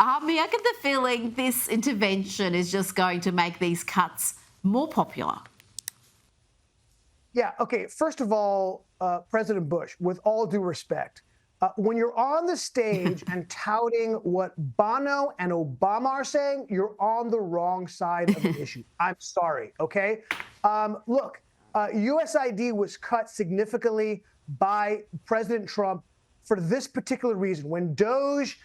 I get the feeling this intervention is just going to make these cuts more popular. Yeah, okay. First of all, President Bush, with all due respect, when you're on the stage and touting what Bono and Obama are saying, you're on the wrong side of the issue. I'm sorry, okay? Look, USAID was cut significantly by President Trump for this particular reason. When DOJ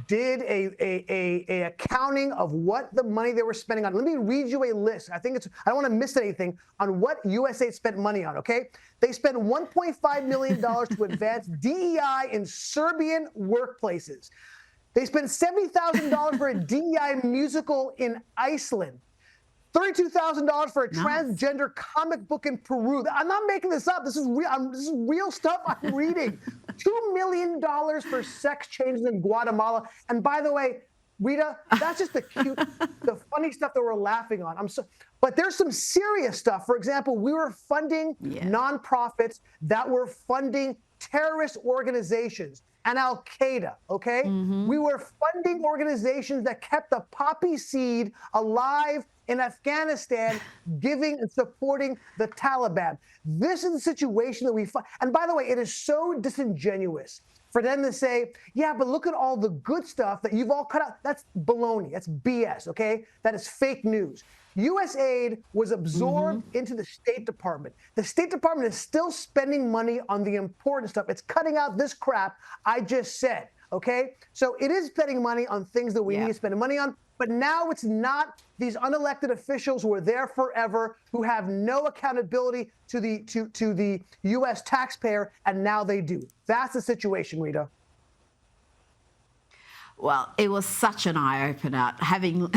did a accounting of what the money they were spending on. Let me read you a list. I don't want to miss anything on what USAID spent money on, okay? They spent $1.5 million to advance DEI in Serbian workplaces. They spent $70,000 for a DEI musical in Iceland. $32,000 for a transgender comic book in Peru. I'm not making this up. This is real stuff I'm reading. $2 million for sex changes in Guatemala. And by the way, Rita, that's just the funny stuff that we're laughing on. But there's some serious stuff. For example, we were funding nonprofits that were funding terrorist organizations and Al-Qaeda, okay? We were funding organizations that kept the poppy seed alive in Afghanistan, giving and supporting the Taliban. This is the situation that we find. And by the way, it is so disingenuous for them to say, yeah, but look at all the good stuff that you've all cut out. That's baloney. That's BS, okay? That is fake news. USAID was absorbed into the State Department. The State Department is still spending money on the important stuff. It's cutting out this crap I just said, okay? So it is spending money on things that we need to spend money on, but now it's not these unelected officials who are there forever, who have no accountability to the U.S. taxpayer, and now they do. That's the situation, Rita. Well, it was such an eye-opener, having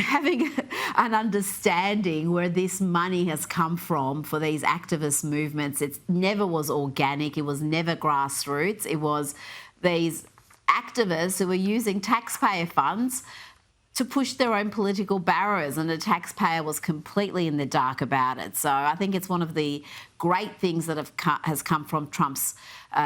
an understanding where this money has come from for these activist movements. It never was organic. It was never grassroots. It was these activists who were using taxpayer funds to push their own political barrows, and the taxpayer was completely in the dark about it. So I think it's one of the great things that has come from Trump's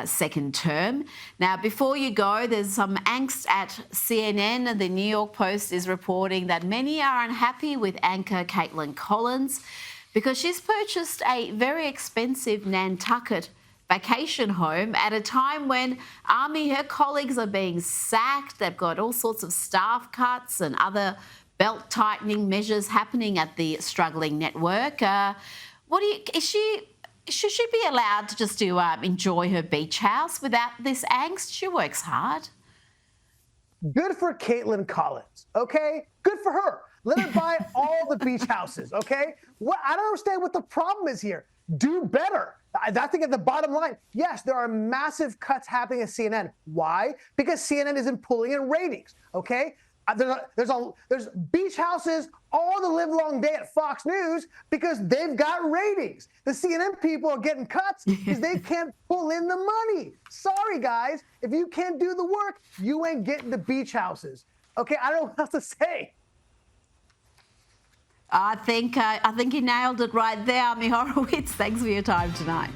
second term. Now, before you go, there's some angst at CNN, and the New York Post is reporting that many are unhappy with anchor Caitlin Collins because she's purchased a very expensive Nantucket vacation home at a time when her colleagues are being sacked. They've got all sorts of staff cuts and other belt tightening measures happening at the struggling network. Should she be allowed to just enjoy her beach house without this angst? She works hard. Good for Caitlin Collins, okay? Good for her. Let her buy all the beach houses, okay? I don't understand what the problem is here. Do better. I think at the bottom line, yes, there are massive cuts happening at CNN. Why? Because CNN isn't pulling in ratings, okay? There's beach houses all the live long day at Fox News because they've got ratings. The CNN people are getting cuts because they can't pull in the money. Sorry, guys. If you can't do the work, you ain't getting the beach houses. Okay, I don't know what else to say. I think you nailed it right there, Ami Horowitz. Thanks for your time tonight.